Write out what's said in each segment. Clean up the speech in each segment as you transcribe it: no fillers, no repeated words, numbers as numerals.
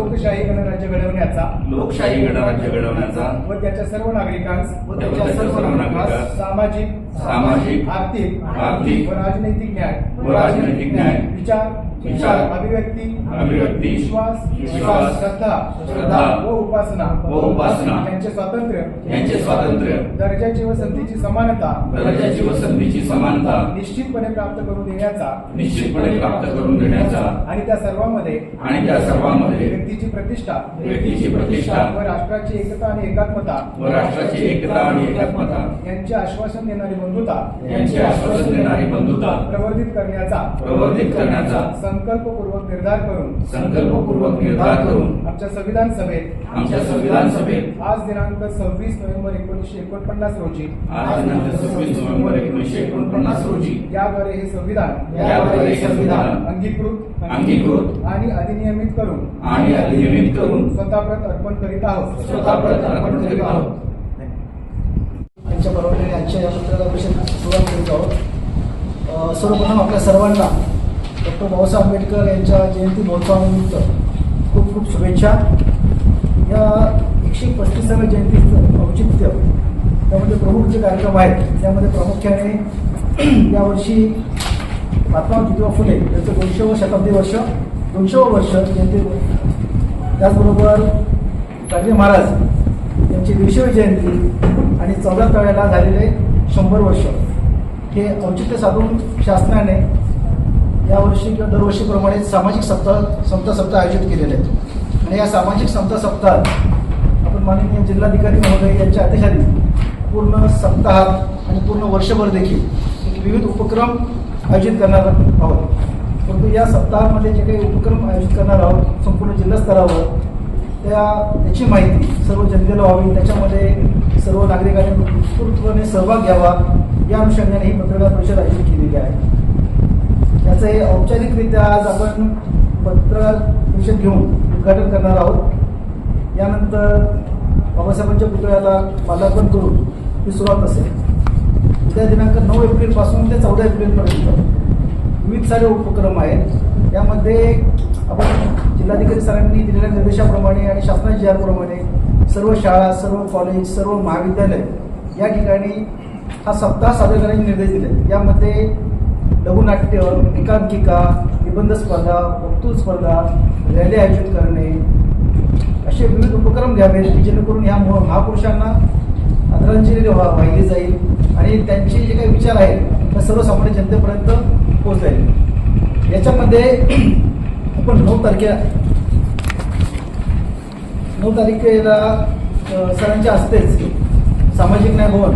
लोकशाही गणराज्य घडवण्याचा व त्याच्या सर्व नागरिकांस सामाजिक आर्थिक व राजनैतिक न्याय विचार अभिव्यक्ती विश्वास श्रद्धा व उपासना यांचे स्वातंत्र्य दर्जाची व संधीची समानता निश्चितपणे प्राप्त करून देण्याचा आणि त्या सर्वांमध्ये व्यक्तीची प्रतिष्ठा व राष्ट्राची एकता आणि एकात्मता यांचे आश्वासन देणारी बंधुता प्रवर्धित करण्याचा संकल्पपूर्वक निर्धार करून आमच्या संविधान सभेत आज दिनांक 26 नोव्हेंबर 1949 रोजी याद्वारे हे संविधान अंगीकृत आणि अधिनियमित करून स्वतःप्रत अर्पण करीत आहोत. त्यांच्या परवानगीने आजच्या या पत्रकार परिषदेत सुरुवात करीत आहोत. सर्वप्रथम आपल्या सर्वांना डॉक्टर बाबासाहेब आंबेडकर यांच्या जयंती महोत्सवानिमित्त खूप खूप शुभेच्छा. या 135व्या जयंतीचं औचित्य त्यामध्ये प्रमुख जे कार्यक्रम आहेत त्यामध्ये प्रामुख्याने यावर्षी महात्मा ज्योतिबा फुले यांचं 200वं वर्ष जयंती, त्याचबरोबर गाडगे महाराज यांची 150वी जयंती आणि 14 तळ्याला झालेले 100 वर्ष हे औचित्य साधून शासनाने यावर्षी किंवा दरवर्षीप्रमाणे सामाजिक समता सप्ताह आयोजित केलेले आहेत. आणि या सामाजिक समता सप्ताहात आपण माननीय जिल्हाधिकारी महोदय यांच्या आदेशाने पूर्ण सप्ताहात आणि पूर्ण वर्षभर देखील विविध उपक्रम आयोजित करणार आहोत. परंतु या सप्ताहामध्ये जे काही उपक्रम आयोजित करणार आहोत संपूर्ण जिल्हास्तरावर त्याची माहिती सर्व जनतेला व्हावी, त्याच्यामध्ये सर्व नागरिकांनी उत्स्फूर्तपणे सहभाग घ्यावा या अनुषंगाने ही पत्रकार परिषद आयोजित केलेली आहे. याचं हे औपचारिकरित्या आज आपण पत्रकार परिषद घेऊन उद्घाटन करणार आहोत. यानंतर बाबासाहेबांच्या पुतळ्याला माल्यार्पण करून ही सुरुवात असेल. उद्या दिनांक 9 एप्रिलपासून ते 14 एप्रिलपर्यंत विविध सारे उपक्रम आहेत. यामध्ये आपण जिल्हाधिकारी सरांनी दिलेल्या निर्देशाप्रमाणे आणि शासनाच्या जी-आरप्रमाणे सर्व शाळा, सर्व कॉलेज, सर्व महाविद्यालय या ठिकाणी हा सप्ताह साजरा करण्याचे निर्देश दिले. यामध्ये लघुनाट्य, एकांकिका, निबंध स्पर्धा, वक्तृत्व स्पर्धा, रॅली आयोजित करणे असे विविध उपक्रम घ्यावेत की जेणेकरून ह्या महापुरुषांना आदरांजली वाहिली जाईल आणि त्यांचे जे काही विचार आहेत त्या सर्वसामान्य जनतेपर्यंत पोहोचता येईल. याच्यामध्ये आपण 9 तारखेला सरांच्या हस्तेच सामाजिक न्याय भवन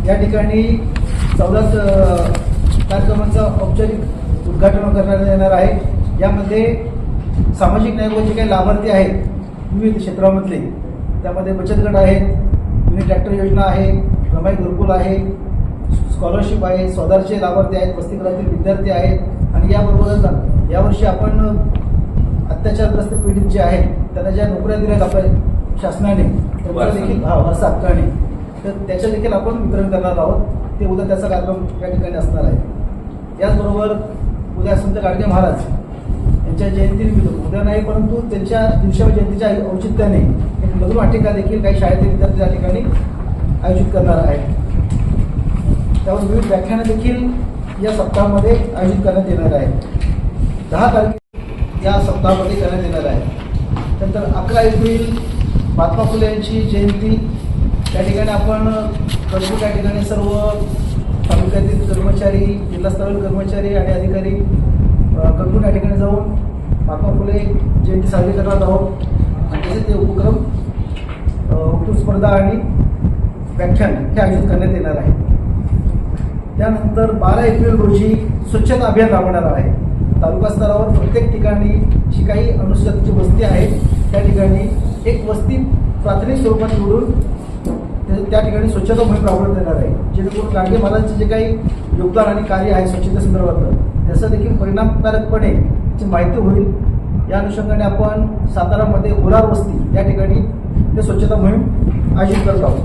या ठिकाणी 14 कार्यक्रमाचं औपचारिक उद्घाटन करण्यात येणार आहे. यामध्ये सामाजिक न्याय व जे काही लाभार्थी आहेत विविध क्षेत्रामधले, त्यामध्ये बचत गट आहेत, मिनी ट्रॅक्टर योजना आहे, रमाई गुरुकुल आहे, स्कॉलरशिप आहे, स्वदारचे लाभार्थी आहेत, वसतिगृहातील विद्यार्थी आहेत आणि याबरोबरच यावर्षी आपण अत्याचारग्रस्त पीडित जे आहेत त्यांना ज्या नोकऱ्या दिल्यात आपल्या शासनाने त्याचा देखील वारसा हक्काने तर त्याच्या देखील आपण वितरण करणार आहोत. ते उद्या त्याचा कार्यक्रम या ठिकाणी असणार आहे. याचबरोबर उद्या संत गाडगे महाराज यांच्या जयंतीनिमित्त उद्या नाही परंतु त्यांच्या 200व्या जयंतीच्या औचित्याने एक लघुनाटिका देखील काही शाळेतील विद्यार्थी त्या ठिकाणी आयोजित करणार आहेत. त्यावर विविध व्याख्यानं देखील या सप्ताहामध्ये आयोजित करण्यात येणार आहेत. 10 तारखे या सप्ताहामध्ये करण्यात येणार आहे. नंतर 11 एप्रिल महात्मा फुले यांची जयंती, त्या ठिकाणी आपण या ठिकाणी सर्व तालुक्यातील कर्मचारी, जिल्हास्तरावरील कर्मचारी आणि अधिकारी कडून या ठिकाणी जाऊन महात्मा फुले जयंती साजरी करणार आहोत. आणि तसेच ते उपक्रम वक्तृत्व स्पर्धा आणि व्याख्यान हे आयोजित करण्यात येणार आहे. त्यानंतर 12 एप्रिल रोजी स्वच्छता अभियान राबवणार आहे. तालुका स्तरावर प्रत्येक ठिकाणी जी काही अनुसूचित वस्ती आहेत त्या ठिकाणी एक वस्ती प्राथमिक स्वरूपात निवडून त्या ठिकाणी स्वच्छता मोहीम राबवण्यात येणार आहे. जेणेकरून गाडगे महाराजांचे जे काही योगदान आणि कार्य आहे स्वच्छतेसंदर्भातलं त्याचं देखील परिणामकारकपणे त्याची माहिती होईल. या अनुषंगाने आपण सातारामध्ये ओलार वस्ती या ठिकाणी ते स्वच्छता मोहीम आयोजित करत आहोत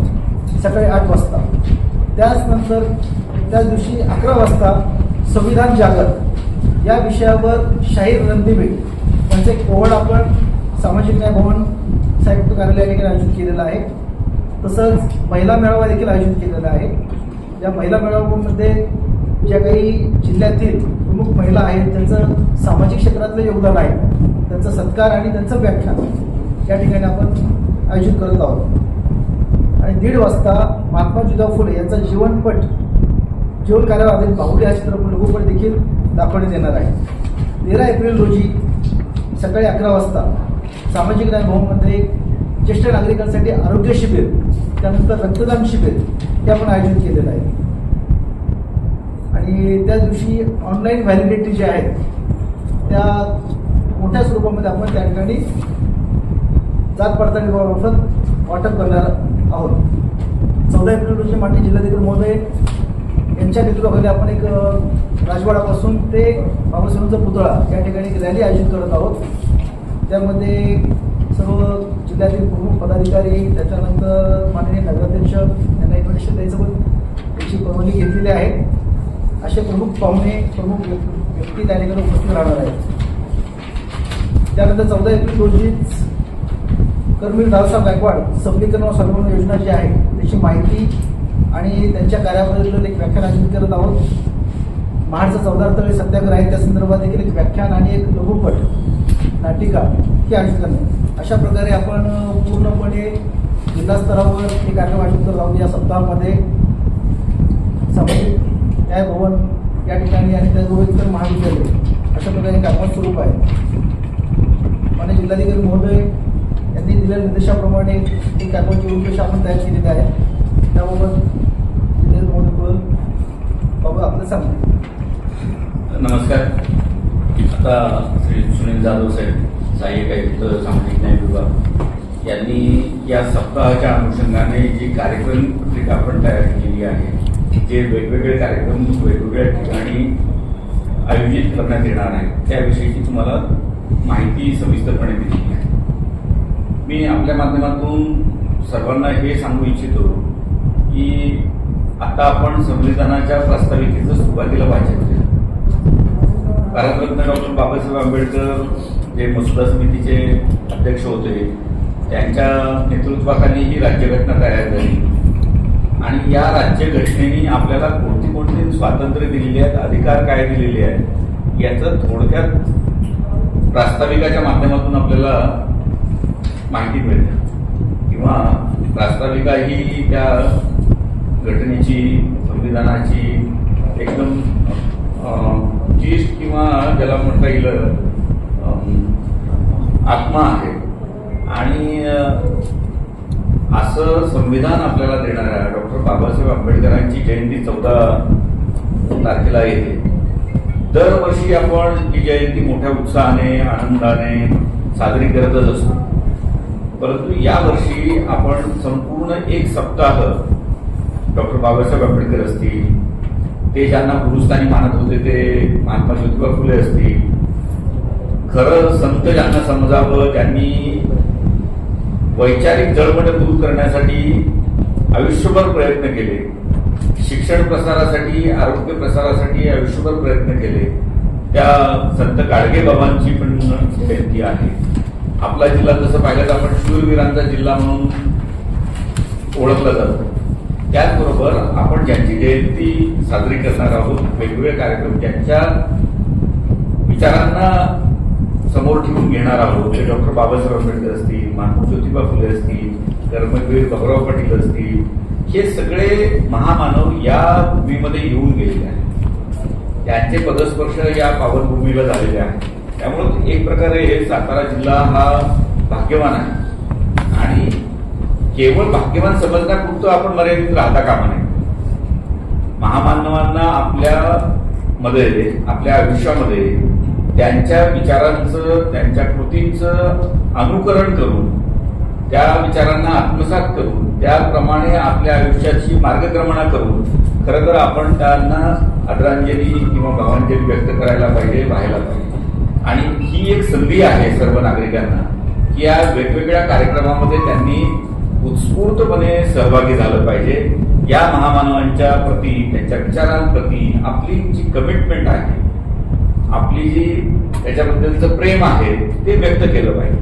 सकाळी 8 वाजता. त्याच दिवशी 11 वाजता संविधान जागर या विषयावर शाहीर रणदिवे यांचे एक ओव्हळ आपण सामाजिक न्याय भवन संयुक्त कार्यालय या ठिकाणी आयोजित केलेलं आहे. तसंच महिला मेळावा देखील आयोजित केलेला आहे. या महिला मेळाव्यामध्ये ज्या काही जिल्ह्यातील प्रमुख महिला आहेत त्यांचं सामाजिक क्षेत्रातलं योगदान आहे, त्यांचा सत्कार आणि त्यांचं व्याख्यान या ठिकाणी आपण आयोजित करत आहोत. आणि 1:30 वाजता महात्मा ज्योतिबा फुले यांचा जीवन कार्यावर आधारित बाहुली हा चित्रपट लघुपट देखील दाखवण्यात येणार आहे. 13 एप्रिल रोजी सकाळी 11 वाजता सामाजिक न्याय भवनमध्ये ज्येष्ठ नागरिकांसाठी आरोग्य शिबिर, त्यानंतर रक्तदान शिबिर हे आपण आयोजित केलेलं आहे. आणि त्या दिवशी ऑनलाईन व्हॅलिडिटी जे आहेत त्या मोठ्या स्वरूपामध्ये आपण त्या ठिकाणी जात पडताळणीमार्फत वाटप करणार आहोत. 14 एप्रिल रोजी माननीय जिल्हाधिकारी महोदय यांच्या नेतृत्वाखाली आपण एक राजवाडापासून ते बाबासाहेबांचा पुतळा या ठिकाणी एक रॅली आयोजित करत आहोत. त्यामध्ये सर्व जिल्ह्यातील प्रमुख पदाधिकारी, त्याच्यानंतर माननीय नगराध्यक्ष यांना इन्व्हिटेशन द्यायचं पण त्याची परवानगी घेतलेली आहे. असे प्रमुख पाहुणे, प्रमुख व्यक्ती त्या ठिकाणी उपस्थित राहणार आहेत. त्यानंतर 14 एप्रिल रोजीच कर्मवीर दादासाहेब गायकवाड सबलीकरण व स्वावलंबन योजना जी आहे त्याची माहिती आणि त्यांच्या कार्याबद्दल एक व्याख्यान आयोजित करत आहोत. महाडचा 14 तळे सत्याग्रह आहे त्या संदर्भात देखील एक व्याख्यान आणि एक लघुपट नाटिका ही आयोजित करणे. अशा प्रकारे आपण पूर्णपणे जिल्हा स्तरावर हे कार्यक्रम आयोजित करत आहोत. या सप्ताहामध्ये सामाजिक न्याय भवन या ठिकाणी आणि त्याचबरोबर इतर महाविद्यालय अशा प्रकारे कार्यक्रम स्वरूप आहे. माननीय जिल्हाधिकारी महोदय यांनी दिलेल्या निर्देशाप्रमाणे ही कार्यक्रमाची रूपरेषा आपण तयार केलेली आहे. त्याबाबत जिल्हाधिकारी महोदय बोल बाबा आपलं सांगते. नमस्कार. आता श्री सुनील जाधव साहेब, सहाय्यक आयुक्त सामाजिक न्याय विभाग यांनी या सप्ताहाच्या अनुषंगाने जी कार्यक्रम पत्रिका आपण तयार केली आहे, जे वेगवेगळे कार्यक्रम वेगवेगळ्या ठिकाणी आयोजित करण्यात येणार आहे त्याविषयीची तुम्हाला माहिती सविस्तरपणे दिली आहे. मी आपल्या माध्यमातून सर्वांना हे सांगू इच्छितो की आता आपण संविधानाच्या प्रास्ताविकेचं सुरुवातीला वाचन केलं. भारतरत्न डॉक्टर बाबासाहेब आंबेडकर जे मसुदा समितीचे अध्यक्ष होते त्यांच्या नेतृत्वाखाली ही राज्यघटना तयार झाली आणि या राज्यघटनेने आपल्याला कोणती कोणती स्वातंत्र्य दिलेली आहेत, अधिकार काय दिलेले आहेत याचं थोडक्यात प्रास्ताविकाच्या माध्यमातून आपल्याला माहिती मिळते. किंवा प्रास्ताविका ही त्या घटनेची, संविधानाची एकदम जीस्ट किंवा ज्याला म्हणता येईल आत्मा आहे. आणि असं संविधान आपल्याला देणाऱ्या डॉक्टर बाबासाहेब आंबेडकरांची जयंती 14 तारखेला येते. दरवर्षी आपण ही जयंती मोठ्या उत्साहाने, आनंदाने साजरी करतच असतो. परंतु यावर्षी आपण संपूर्ण एक सप्ताह डॉक्टर बाबासाहेब आंबेडकर असतील, ते ज्यांना गुरुस्थानी मानत होते ते महात्मा ज्योतिबा फुले असतील, खरं संत ज्यांना समजावं, त्यांनी वैचारिक जळमट दूर करण्यासाठी आयुष्यभर प्रयत्न केले, शिक्षण प्रसारासाठी, आरोग्य प्रसारासाठी आयुष्यभर प्रयत्न केले, त्या संत गाडगे बाबांची पण जयंती आहे. आपला जिल्हा जसं पाहिलं तर आपण शूरवीरांचा जिल्हा म्हणून ओळखला जातो. त्याचबरोबर आपण ज्यांची जयंती साजरी करणार आहोत, वेगवेगळे कार्यक्रम ज्यांच्या विचारांना समोर ठेवून घेणार आहोत, ते डॉक्टर बाबासाहेब आंबेडकर असतील, महात्मा ज्योतिबा फुले असतील, कर्मवीर बाबुराव पाटील असतील, हे सगळे महामानव या भूमीमध्ये येऊन गेलेले आहेत. त्यांचे पदस्पर्श या पावनभूमीला झालेले आहे. त्यामुळे एक प्रकारे सातारा जिल्हा हा भाग्यवान आहे आणि केवळ भाग्यवान समजण्यापुरतं आपण मर्यादित राहता कामा नये. महामानवांना आपल्या मध्ये, आपल्या आयुष्यामध्ये त्यांच्या विचारांचं, त्यांच्या कृतींचं अनुकरण करून, त्या विचारांना आत्मसात करून, त्याप्रमाणे आपल्या आयुष्याची मार्गक्रमणा करून खरं तर आपण त्यांना आदरांजली किंवा भावांजली व्यक्त करायला पाहिजे, व्हायला पाहिजे. आणि ही एक संधी आहे सर्व नागरिकांना की या वेगवेगळ्या कार्यक्रमामध्ये त्यांनी उत्स्फूर्तपणे सहभागी झालं पाहिजे. या महामानवांच्या प्रती, त्यांच्या विचारांप्रती आपली जी कमिटमेंट आहे आपली जी त्याच्याबद्दलचं प्रेम आहे ते व्यक्त केलं पाहिजे.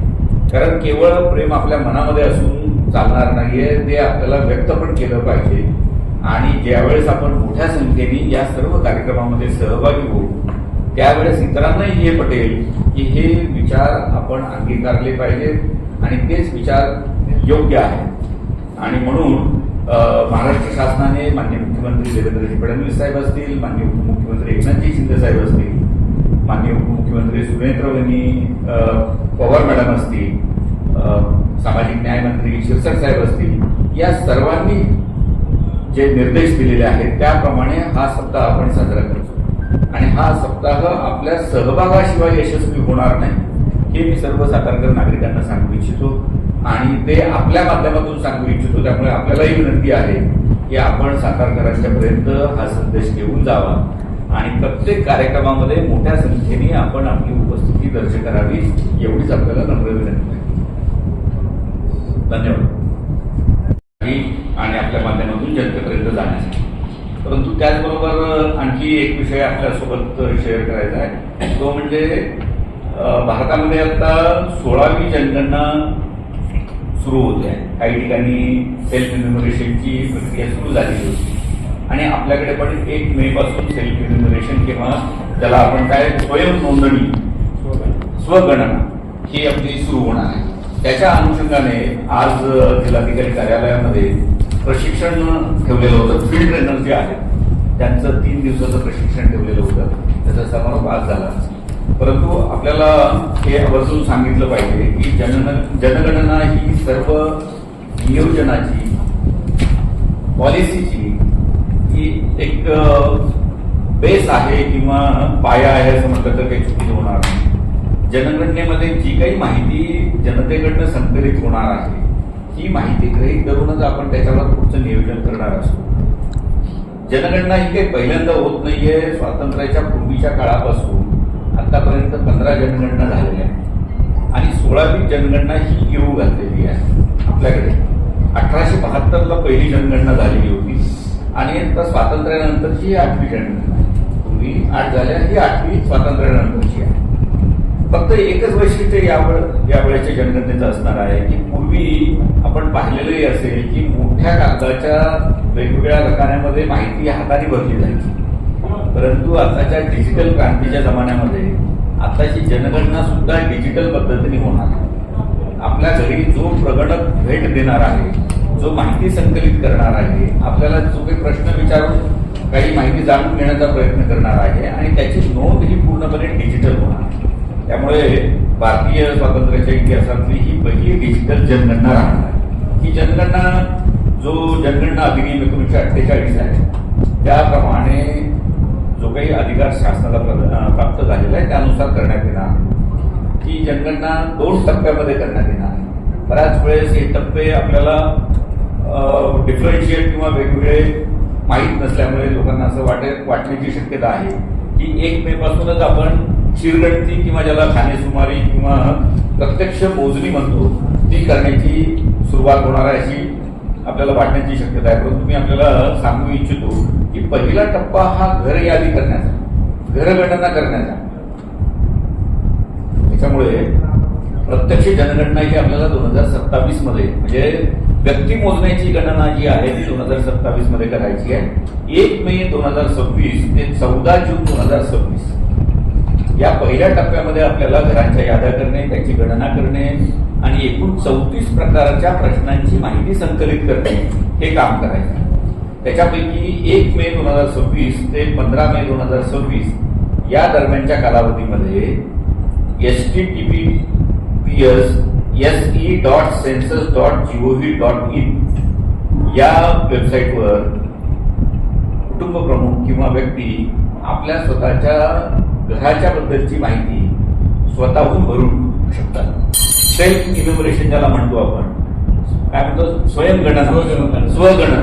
कारण केवळ प्रेम आपल्या मनामध्ये असून चालणार नाहीये, ते आपल्याला व्यक्त पण केलं पाहिजे. आणि ज्यावेळेस आपण मोठ्या संख्येने या सर्व कार्यक्रमामध्ये सहभागी होऊ त्यावेळेस इतरांनाही हे पटेल की हे विचार आपण अंगीकारले पाहिजेत आणि तेच विचार योग्य आहेत. आणि म्हणून महाराष्ट्र शासनाने माननीय मुख्यमंत्री देवेंद्रजी फडणवीस साहेब असतील, माननीय उपमुख्यमंत्री एकनाथजी शिंदे साहेब असतील, माननीय उपमुख्यमंत्री सुनेत्रवहिनी पवार मॅडम असतील, सामाजिक न्याय मंत्री शिरसाट साहेब असतील, या सर्वांनी जे निर्देश दिलेले आहेत त्याप्रमाणे हा सप्ताह आपण साजरा करतो. आणि हा सप्ताह आपल्या सहभागाशिवाय यशस्वी होणार नाही हे मी सर्व सातारकर नागरिकांना सांगू इच्छितो आणि ते आपल्या माध्यमातून सांगू इच्छितो. त्यामुळे आपल्यालाही विनंती आहे की आपण सातारकरांच्या पर्यंत हा संदेश घेऊन जावा आणि प्रत्येक कार्यक्रमामध्ये मोठ्या संख्येने आपण आपली उपस्थिती दर्ज करावी एवढीच आपल्याला नम्र विनंती आहे. धन्यवाद. आणि आपल्या माध्यमातून जनतेपर्यंत जाण्यासाठी. परंतु त्याचबरोबर आणखी एक विषय आपल्यासोबत शेअर करायचा आहे, तो म्हणजे भारतामध्ये आता 16वी जनगणना सुरू होते आहे. काही ठिकाणी सेल्फ इन्युमरेशनची प्रक्रिया सुरू झालेली होती आणि आपल्याकडे पण 1 मे पासून सेल्फ इन्युमरेशन किंवा त्याला आपण काय स्वयं नोंदणी स्वगणना ही आपली सुरू होणार आहे. त्याच्या अनुषंगाने आज जिल्हाधिकारी कार्यालयामध्ये प्रशिक्षण ठेवलेलं होतं. फील्ड ट्रेनर जे आहेत त्यांचं 3 दिवसाचं प्रशिक्षण ठेवलेलं होतं. त्याचा समारोप आज झाला. परंतु आपल्याला हे आवर्जून सांगितलं पाहिजे की जनगणना ही सर्व नियोजनाची पॉलिसीची ही एक बेस आहे किंवा पाया आहे असं म्हटलं तर काही चुकीचं होणार नाही. जनगणनेमध्ये जी काही माहिती जनतेकडनं संकलित होणार आहे ही माहिती गृहीत धरूनच आपण त्याच्यावर पुढचं नियोजन करणार असतो. जनगणना ही काही पहिल्यांदा होत नाहीये. स्वातंत्र्याच्या पूर्वीच्या काळापासून आतापर्यंत 15 जनगणना झालेल्या आहेत आणि 16वी जनगणना ही येऊ घातलेली आहे. आपल्याकडे 1872ला पहिली जनगणना झालेली होती आणि आता स्वातंत्र्यानंतरची ही 8वी जनगणना आहे. पूर्वी 8 झाल्या, ही 8वी स्वातंत्र्यानंतरची आहे. फक्त एकच वैशिष्ट्य यावेळेच्या जनगणनेचं असणार आहे की पूर्वी आपण पाहिलेलंही असेल की मोठ्या कागदाच्या वेगवेगळ्या रकान्यामध्ये माहिती हाताने भरली जायची. परंतु आताच्या डिजिटल क्रांतीच्या जमान्यामध्ये आताची जनगणना सुद्धा डिजिटल पद्धतीने होणार आहे. आपल्या घरी जो प्रगणक भेट देणार आहे, जो माहिती संकलित करणार आहे, आपल्याला जो काही प्रश्न विचारून काही माहिती जाणून घेण्याचा प्रयत्न करणार आहे आणि त्याची नोंद ही पूर्णपणे डिजिटल होणार आहे. त्यामुळे भारतीय स्वातंत्र्याच्या इतिहासातली ही पहिली डिजिटल जनगणना राहणार आहे. ही जनगणना जो जनगणना अधिनियम 1948 आहे त्याप्रमाणे जो काही अधिकार शासनाला प्राप्त झालेला आहे त्यानुसार करण्यात येणार. ही जनगणना 2 टप्प्यामध्ये करण्यात येणार. बऱ्याच वेळेस हे टप्पे आपल्याला डिफरन्शिएट किंवा वेगवेगळे माहीत नसल्यामुळे लोकांना असं वाटण्याची शक्यता आहे की 1 मे पासूनच आपण शिरगणती किंवा ज्याला खाणेसुमारी किंवा प्रत्यक्ष मोजणी म्हणतो ती करण्याची सुरुवात होणार आहे अशी आपल्याला वाटण्याची शक्यता आहे. परंतु मी आपल्याला सांगू इच्छितो की पहिला टप्पा हा घर यादी करण्याचा, घरगणना करण्याचा. त्याच्यामुळे प्रत्यक्ष जनगणना ही आपल्याला 2027 मध्ये म्हणजे व्यक्ती मोजण्याची गणना जी आहे ती 2027 मध्ये करायची आहे. 1 मे 2026 ते 14 जून 2026 या पहिल्या टप्प्यामध्ये आपल्याला घरांच्या याद्या करणे, त्याची गणना करणे आणि एकूण 34 प्रकारच्या प्रश्नांची माहिती संकलित करणे हे काम करायचं. त्याच्यापैकी 1 मे 2026 ते 15 मे 2026 या दरम्यानच्या कालावधीमध्ये https://se.census.gov.in या वेबसाईटवर कुटुंब प्रमुख किंवा व्यक्ती आपल्या स्वतःच्या घराच्या बद्दलची माहिती स्वतःहून भरू शकतात. सेल्फ इन्युमरेशन ज्याला म्हणतो आपण, काय म्हणतो, स्वगणना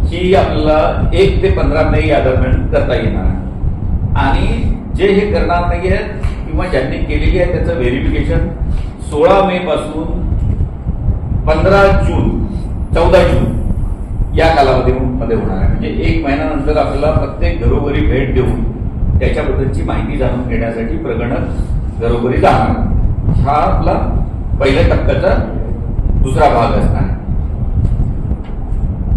ही आपल्याला 1 ते 15 मे या दरम्यान करता येणार. आणि जे हे करणार नाही आहेत किंवा ज्यांनी केलेली आहे त्याचं व्हेरिफिकेशन 16 मे पासून 15 जून 14 जून या कालावधीमध्ये होणार आहे. म्हणजे 1 महिन्यानंतर आपल्याला प्रत्येक घरोघरी भेट देऊन त्याच्याबद्दलची माहिती जाणून घेण्यासाठी प्रगणक घरोघरी जाणार. हा आपला पहिल्या टप्प्याचा दुसरा भाग असणार आहे.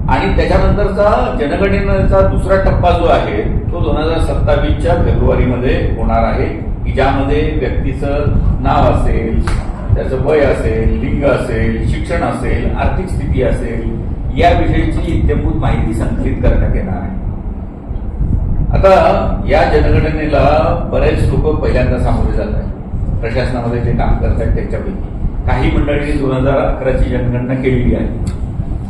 आणि त्याच्यानंतरचा जनगणनेचा दुसरा टप्पा जो आहे तो 2027च्या फेब्रुवारीमध्ये होणार आहे, की ज्यामध्ये व्यक्तीचं नाव असेल, त्याचं वय असेल, लिंग असेल, शिक्षण असेल, आर्थिक स्थिती असेल, याविषयीची इत्यंभूत माहिती संकलित करण्यात येणार आहे. आता या जनगणनेला बरेच लोक पहिल्यांदा सामोरे जात आहेत. प्रशासनामध्ये जे काम करत आहेत त्यांच्यापैकी काही मंडळींनी 2011ची जनगणना केलेली आहे,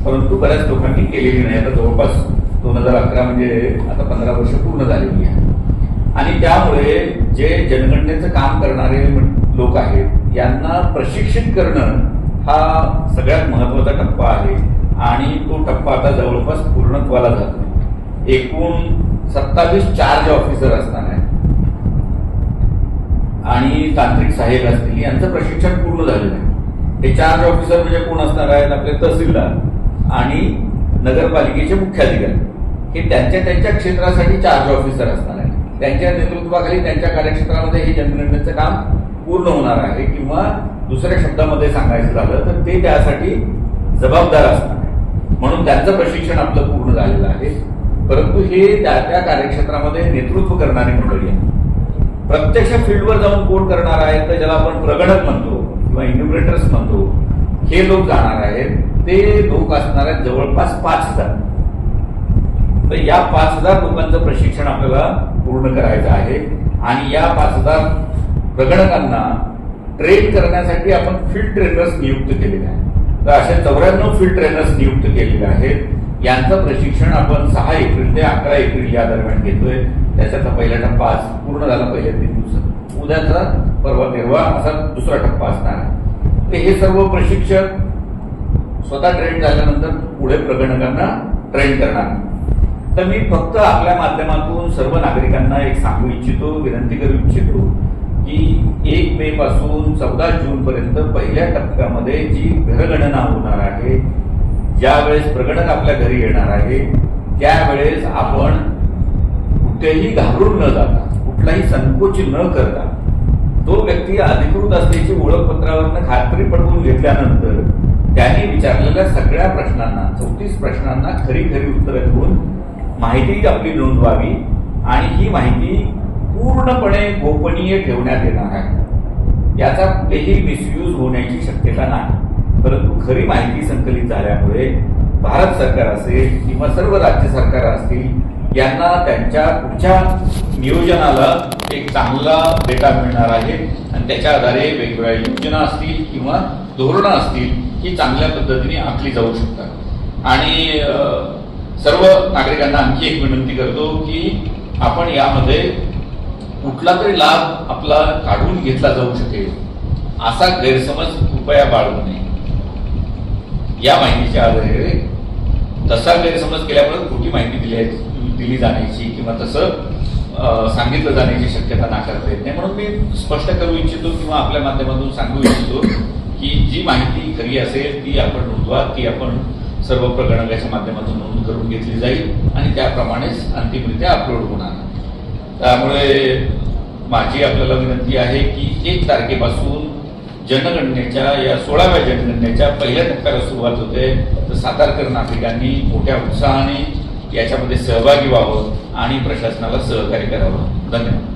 परंतु बऱ्याच लोकांनी केलेली नाही. आता जवळपास 2011 म्हणजे आता 15 वर्ष पूर्ण झालेली आहे. आणि त्यामुळे जे जनगणनेचं काम करणारे लोक आहेत यांना प्रशिक्षित करणं हा सगळ्यात महत्वाचा टप्पा आहे. आणि तो टप्पा आता जवळपास पूर्णत्वाला जातो. एकूण 27 चार्ज ऑफिसर असणार आहेत आणि तांत्रिक सहाय्यक असतील, यांचं प्रशिक्षण पूर्ण झालेलं आहे. हे चार्ज ऑफिसर म्हणजे कोण असणार आहेत? आपले तहसीलदार आणि नगरपालिकेचे मुख्याधिकारी. हे त्यांच्या क्षेत्रासाठी चार्ज ऑफिसर असणार आहे. त्यांच्या नेतृत्वाखाली त्यांच्या कार्यक्षेत्रामध्ये हे जनगणनेचं काम पूर्ण होणार आहे, किंवा दुसऱ्या शब्दामध्ये सांगायचं झालं तर ते त्यासाठी जबाबदार असणार आहे. म्हणून त्यांचं प्रशिक्षण आपलं पूर्ण झालेलं आहे. परंतु हे त्या कार्यक्षेत्रामध्ये नेतृत्व करणारी मंडळी आहे. प्रत्यक्ष फील्डवर जाऊन कोण करणार आहे तर ज्याला आपण प्रगणक म्हणतो किंवा इन्युमरेटर्स म्हणतो, हे लोक जाणार आहेत. ते लोक असणार आहेत जवळपास 5,000. तर या 5,000 लोकांचं प्रशिक्षण आपल्याला पूर्ण करायचं आहे. आणि या 5,000 प्रगणकांना ट्रेन करण्यासाठी आपण फील्ड ट्रेनर्स नियुक्त केलेले आहेत. तर असे 94 फील्ड ट्रेनर्स नियुक्त केलेले आहेत. यांचं प्रशिक्षण आपण 6 एप्रिल ते 11 एप्रिल या दरम्यान घेतोय. त्याच्यातला पहिला टप्पा आज पूर्ण झाला, पहिल्या 3 दिवसात. उद्याचा परवा तेरवा असा दुसरा टप्पा असणार आहे. तर हे सर्व प्रशिक्षक स्वतः ट्रेन झाल्यानंतर पुढे प्रगणकांना ट्रेन करणार. तर मी फक्त आपल्या माध्यमातून सर्व नागरिकांना एक सांगू इच्छितो, विनंती करू इच्छितो की 1 मे पासून 14 जून पर्यंत पहिल्या टप्प्यामध्ये जी घरगणना होणार आहे, ज्यावेळेस प्रगणक आपल्या घरी येणार आहे, त्यावेळेस आपण कुठेही घाबरून न जाता, कुठलाही संकोच न करता, तो व्यक्ती अधिकृत असल्याची ओळखपत्रावरनं खात्री पटवून घेतल्यानंतर त्यांनी विचारलेल्या सगळ्या प्रश्नांना, 34 प्रश्नांना खरी खरी उत्तरं देऊन माहिती आपली नोंदवावी. आणि ही माहिती पूर्णपणे गोपनीय ठेवण्यात येणार आहे. याचा कुठेही मिसयूज होण्याची शक्यता नाही. परंतु खरी माहिती संकलित झाल्यामुळे भारत सरकार असेल किंवा सर्व राज्य सरकार असतील, यांना त्यांच्या पुढच्या नियोजनाला एक चांगला डेटा मिळणार आहे. आणि त्याच्या आधारे वेगवेगळ्या योजना असतील किंवा धोरणं असतील ही चांगल्या पद्धतीने आखली जाऊ शकतात. आणि सर्व नागरिकांना आणखी एक विनंती करतो की आपण यामध्ये कुठला तरी लाभ आपला काढून घेतला जाऊ शकेल असा गैरसमज कृपया बाळगू नये. या माहितीच्या आधारे तसा गैरसमज केल्यामुळे खोटी माहिती दिली जाण्याची किंवा तसं सांगितलं जाण्याची शक्यता नाकारता येत नाही. म्हणून मी स्पष्ट करू इच्छितो किंवा आपल्या माध्यमातून सांगू इच्छितो की जी माहिती खरी असेल ती आपण नोंदवा, ती आपण सर्व प्रगणकाच्या माध्यमातून नोंद करून घेतली जाईल आणि त्याप्रमाणेच अंतिमरित्या अपलोड होणार. त्यामुळे माझी आपल्याला विनंती आहे की 1 तारखेपासून जनगणनेच्या या 16व्या जनगणनेच्या पहिल्या टप्प्याला सुरुवात होते. तर सातारकर नागरिकांनी मोठ्या उत्साहाने याच्यामध्ये सहभागी व्हावं आणि प्रशासनाला सहकार्य करावं. धन्यवाद.